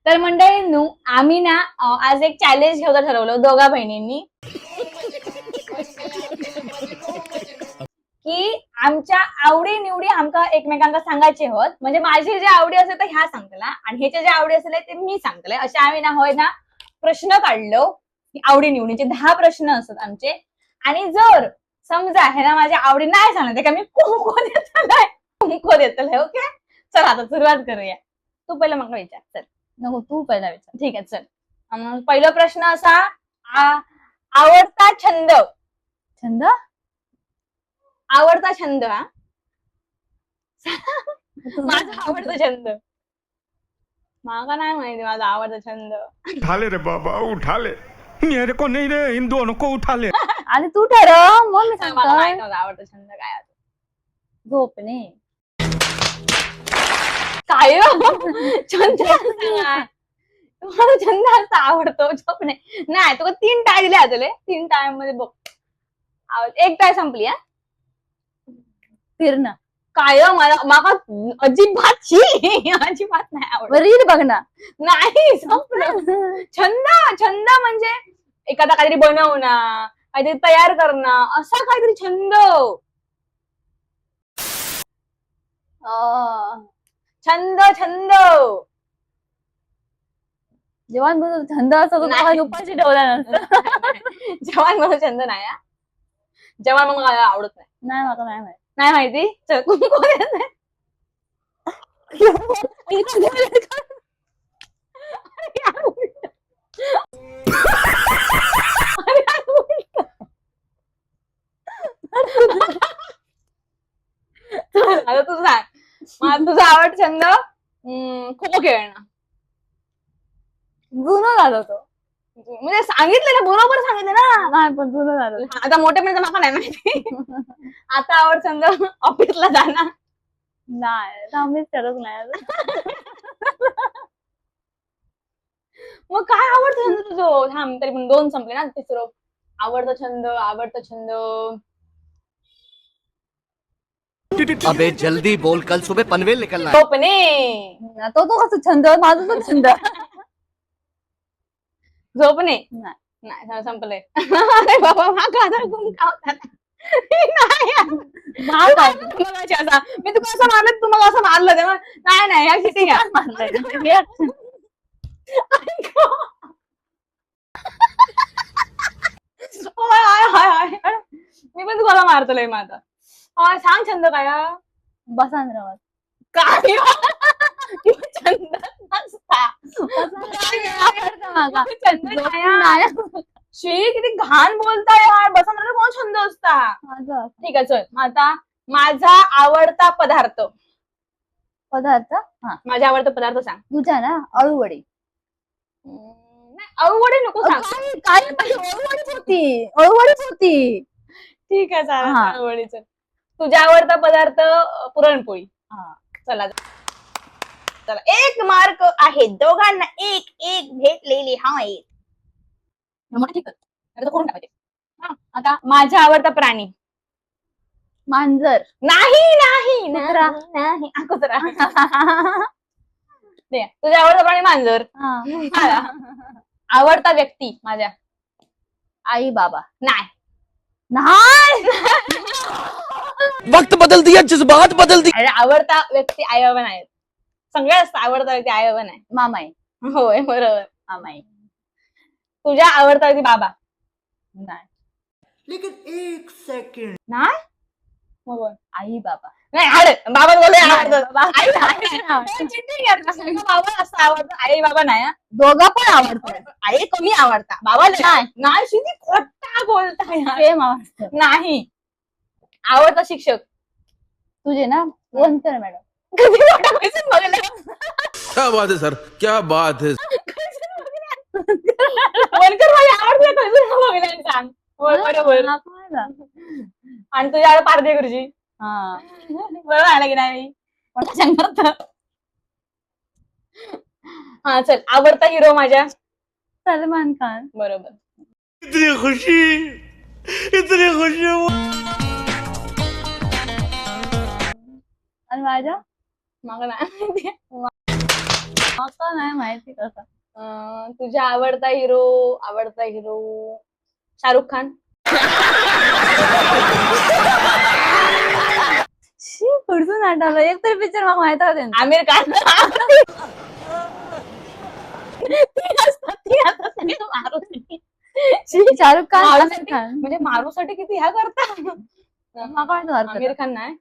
तर मंडळींनो आम्ही ना आज एक चॅलेंज घ्यायचं ठरवलं दोघा बहिणींनी की आमच्या आवडी निवडी आमका एकमेकांना सांगायचे होत. म्हणजे माझी जे आवडी असेल तर ह्या सांगतला आणि ह्याचे जे आवडी असेल ते मी सांगतले. असे आम्ही ना होय ना प्रश्न काढलो आवडी निवडीचे 10 प्रश्न असतात आमचे. आणि जर समजा हे ना माझ्या आवडी नाही सांगणार का मी कुंको देतलंय. ओके चल आता सुरुवात करूया. तू पहिला मला विचार. चल नको तू पहिला विचार. ठीक आहे चल. पहिला प्रश्न असा आवडता छंद. छंद आवडता छंद हा माझा आवडता छंद मला नाही माहिती माझा आवडता छंद. उठा ले रे बाबा उठा ले मेरे को नहीं रे इन दोनों को उठा ले. आणि तू ठरव मग मी सांगतो माझा आवडता छंद काय. झोपणे. काय छंद तुम्हाला छंद असा आवडतो झोपणे. नाही तुला 3 टाय दिले तुले 3 टाइम मध्ये बघ एक टाय संपली. हा फिरणं. काय मला अजिबात अजिबात नाही आवडत. रील बघणं नाही संपलं. छंद छंद म्हणजे एखादा काहीतरी बनवणं काहीतरी तयार करणं असा काहीतरी छंद. छंद छंद जेवण म्हणून छंद असतो उपाशी ठेवला नसतं. जेवण म्हणून छंद नाही. जेवण मग मला आवडत नाही. नाही मला नाही माहिती. नाही माहिती. चल आता तू सांग मला तुझा आवड छंद. खो खो खेळणं. जुनं झालं तो म्हणजे सांगितलं ना बरोबर सांगितलं ना. नाही पण जुनं झालं. आता मोठेपणाचं मला नाही माहिती. आता आवड छंद ऑफिसला जाणार. नाही आम्हीच ठरवत नाही. मग काय आवडतं छंद तुझं. थांब तरी पण 2 संपले ना. तिसरं आवडता छंद आवडता छंद. अबे जल्दी बोल कल सुबह पनवेल निकलना है. झोपणे. तो कसं छंद माझा पण छंद. झोपणे नाही संपलंय. अरे बाबा माझा गुण का होता असा मी तुला असं मारलं तुम्हाला असं मारलं तेव्हा नाही नाही ह्या किती घ्या मारलंय. मी पण तुम्हाला मारतोय माझा. सांग छंद काय. बसांद्रावर. काय छंद शी किती घाण बोलताय यार. बसांद्रावर कोण छंद असता. ठीक आहे चल आता माझा आवडता पदार्थ. पदार्थ माझा आवडता पदार्थ सांग. तुझा ना अळूवडी. अळूवडी नको सांग. काय अळूवडीच होती. अळूवडीच होती. ठीक आहे चालेल अळूवडीच. तुझा आवडता पदार्थ पुरणपोळी. चला चला 1 मार्क आहे दोघांना. एक एक भेटलेले आहेत. ठीक आहे करून टाकायचे. आता माझा आवडता प्राणी. मांजर. नाही नाही नाही कुत्रा. तुझा आवडता प्राणी मांजर. आवडता व्यक्ती माझ्या आई बाबा. नाही नाही वक्त बदल दिया जज्बात बदल दिए. अरे आवडता व्यक्ती आई बाबा नाही. सगळ्यात आवडता व्यक्ती आई बाबा नाही. मामा आहे. होय बरोबर मामा आहे. तुझ्या आवडता व्यक्ती बाबा. नाही लेकिन 1 सेकंड. नाही मग आई बाबा. नाही अरे बाबा बोलले आवडतं. बाबा असं आवडतं आई बाबा नाही. दोघा पण आवडतं. आई कमी आवडता बाबा नाही. शिंदे खोटा बोलताय. नाही आवडता शिक्षक तुझे ना वंतर मॅडम. क्या बात है सर क्या बात है. वनकर माझी आवडते सांग. बरोबर. आणि तुझ्या पारदे गुरुजी. बरोबर आहे की नाही. हा चल आवडता हिरो माझ्या सलमान खान. बरोबर. इतनी खुशी आणि माझ्या माग नाही. मला नाही माहिती कसं. तुझा आवडता हिरो शाहरुख खान. पुढचं आठवलं एक तरी पिक्चर मला माहित होते. आमिर खान. ती असतात त्याने मारूसाठी. शाहरुख खान, आमिर मारूसाठी खान. म्हणजे मारूसाठी किती ह्या करता. मला वाटतं आमिर खान नाही.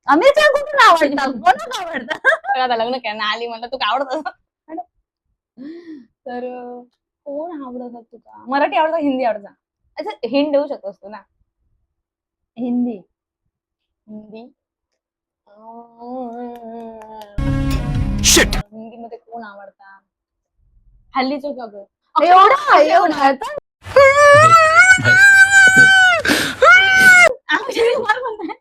आमिर खान कुठून आवडतात, कोणाला आवडतं? तर आता लग्न केलं आली म्हणलं तू काय आवडत तर कोण आवडत तुका? मराठी आवडतं हिंदी आवडतं? अच्छा हिंट देऊ शकतोस तू ना. हिंदी. हिंदी शिट हिंदी मध्ये कोण आवडता हल्लीचं का गं? एवढं अक्षय कुमार म्हणताय.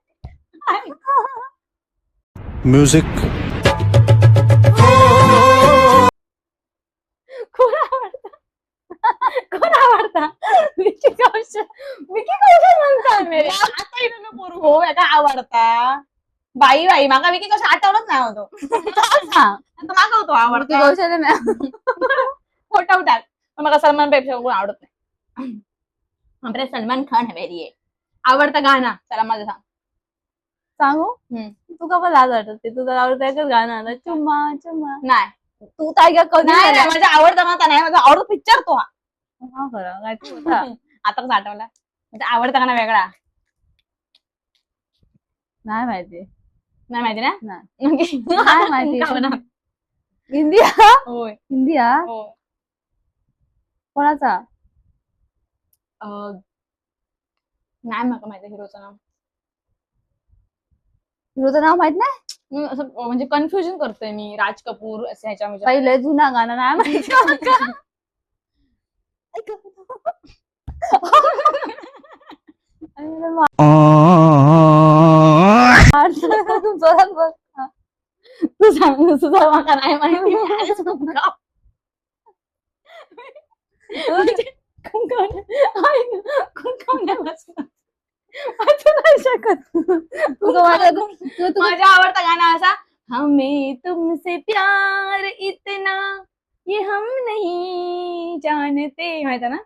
म्यूजिक कोण आवडता कोण आवडता विकी कौशल म्हणतात मेरे आता इथं मी पोरू हो का आवडता बाई माका विकी कौशल आठवलंच नाही होतो. आता मागवतो आवडता कौशल्य नाही. फोटो टाक मला सलमान पेक्षा कोण आवडत नाही. आपल्या सलमान खान हवेली आहे. आवडता गाणं चला माझं सांग. सांगू हम्म. तुका पण लाज वाटत तुझं आवडतं एकच गाणं आलं चुम्मा चुम्मा. नाही तू काय कधी नाही नाही, माझा आवडता गाणं नाही माझा आवडता पिक्चर तो हा. हा खरं काय तू होता. आता कसं आठवला म्हणजे आवडता गाणं वेगळा नाही माहिती. नाही माहिती ना. नाही. नाही माहिती. गाणं. हिंदी होय हिंदी हा हो. कोणाचा? नाही मला माहिती हिरोचं नाव. हिरोचं नाव माहित नाही. मी असं म्हणजे कन्फ्युजन करतोय मी राज कपूर असं ह्याच्यामध्ये. पहिले जुना गाणं नाही माहिती. जोरात बोल. तू सांग तुझा माका नाही माहिती. आधीच खूप गाव. कुंकवण्यापासून वाचू नाही शकत. तुझं वाटत माझा आवडता गाणं असा हमें तुमसे प्यार इतना ये हम नहीं जानते माहिती ना.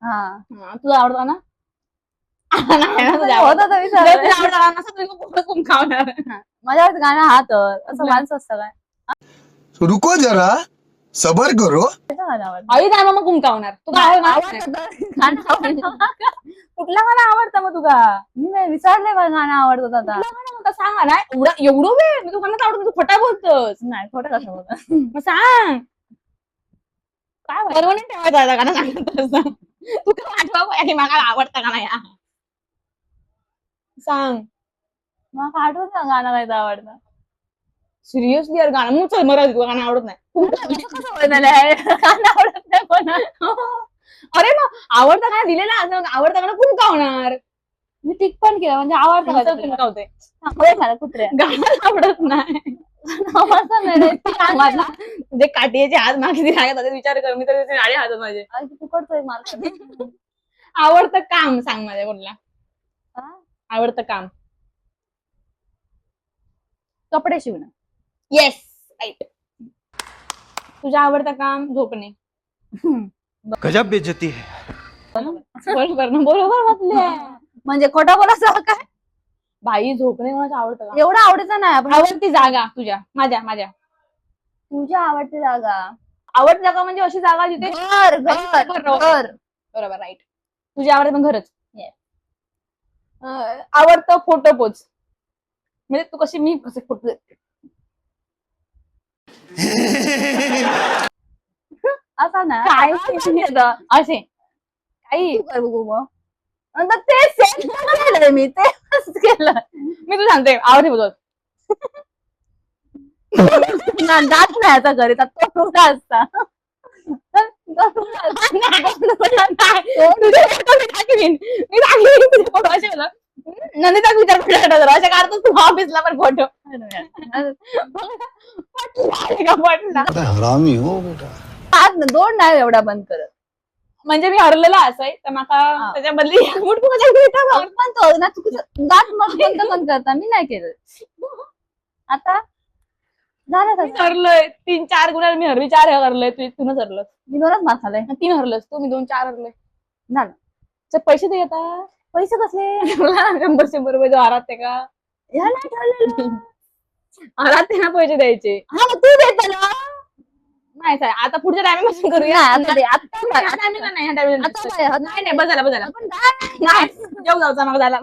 हा तुझा आवडता ना. नाही ना तुझा होता तो विचार. तुझा आवडता गाणं असं तुझं कुठं कुंकावणार. माझ्या गाणं हा तर असं माणसं असतं काय रुको जरा सबर करो. गाणं आवडतं. आई काय मग कुंकावणार तू काय आवडणार? गाणं आवडतं. कुठलं गाणं आवडतं मग तुका? मी विचारलंय मला गाणं आवडतं आता. कुठलं गाणं होतं सांगा ना एवढं वेळ मी तू गाणं आवडत तू खोटा बोलतोस. नाही खोटं कसं बोलत. मग सांग काय परवणी ठेवायचं आता गाणं सांगत तू काय आठवा की मला आवडतं का नाही सांग. मग आठवत ना गाणं काय आवडतं. सिरियसली यार गाणं मग चल मराठी तुला गाणं आवडत नाही. कसं बोलणार आहे? गाणं आवडत नाही कोणाला. अरे मग आवडतं गाणं दिलेलं असं आवडतं गाणं कुंकावणार. मी टिक पण केलं म्हणजे आवडतं का असं तुला? कुंकावते होय मला कुत्र्या गाणं आवडत नाही. आवडतं नाही रे. ती गाणं माझा म्हणजे काठीचे हात मागे लागत होते विचार कर मी तर त्याचे गाडी हातात माझे. आहे. तू करतोय मला. आवडतं काम सांग माझ्या कुठला हा? आवडतं काम. कपडे शिवणं. Yes right. तुझं आवडतं काम झोपणे. गजब बेइज्जती है. बरोबर ना बरोबर म्हटले. म्हणजे खोटं बोलायचं काय? बाई झोपणे माझं आवडतं का. एवढं आवडीचं नाही आपण. आवडती जागा तुझ्या माझ्या तुझ्या आवडती जागा. आवडती जागा म्हणजे अशी जागा जिथे घर घर घर. बरोबर राईट. तुझी आवडते पण घरच. आवडतं फोटो पोच म्हणजे तू कशी मी कसे फोटो असा ना काय असे काही कर बघू मग. नंतर ते सेट केलंय मी तेच केलं. मी तू सांगते आवडते बोलत. जात नाही आता घरी तर तो तुझा असता. नंदीचा विचार पडला अशा काढतो तू ऑफिसला पण फोटो पटला. हरामी हो बेटा. आज दोन नाही एवढा बंद करत. म्हणजे मी हरलेला असं तर माका त्याच्या बदली पण तो ना चुकीचं दात मग बंद करता मी नाही केलं. आता झालं मी हरलोय 3-4 गुन्हा मी हरवी 4 हरलोय तू हरलोस मी 2च मार्क खाल्ले 3 हरलोस तू मी 2-4 हरलोय झालं चल, पैसे दे आता पैसे कसले 100 रुपये जो हरात ते का ह्या नाही ठरलेलं. हरात ते ना पैसे द्यायचे हा मग तू देत ना नाही सर आता पुढच्या टायमिंग पासून करूया नाही, आता दे, आता ह्या टायमिंगला नाही ह्या टायमिंगला आता नाही, नाही बस झाला आपण काय नाही जेव जाऊचा मग झाला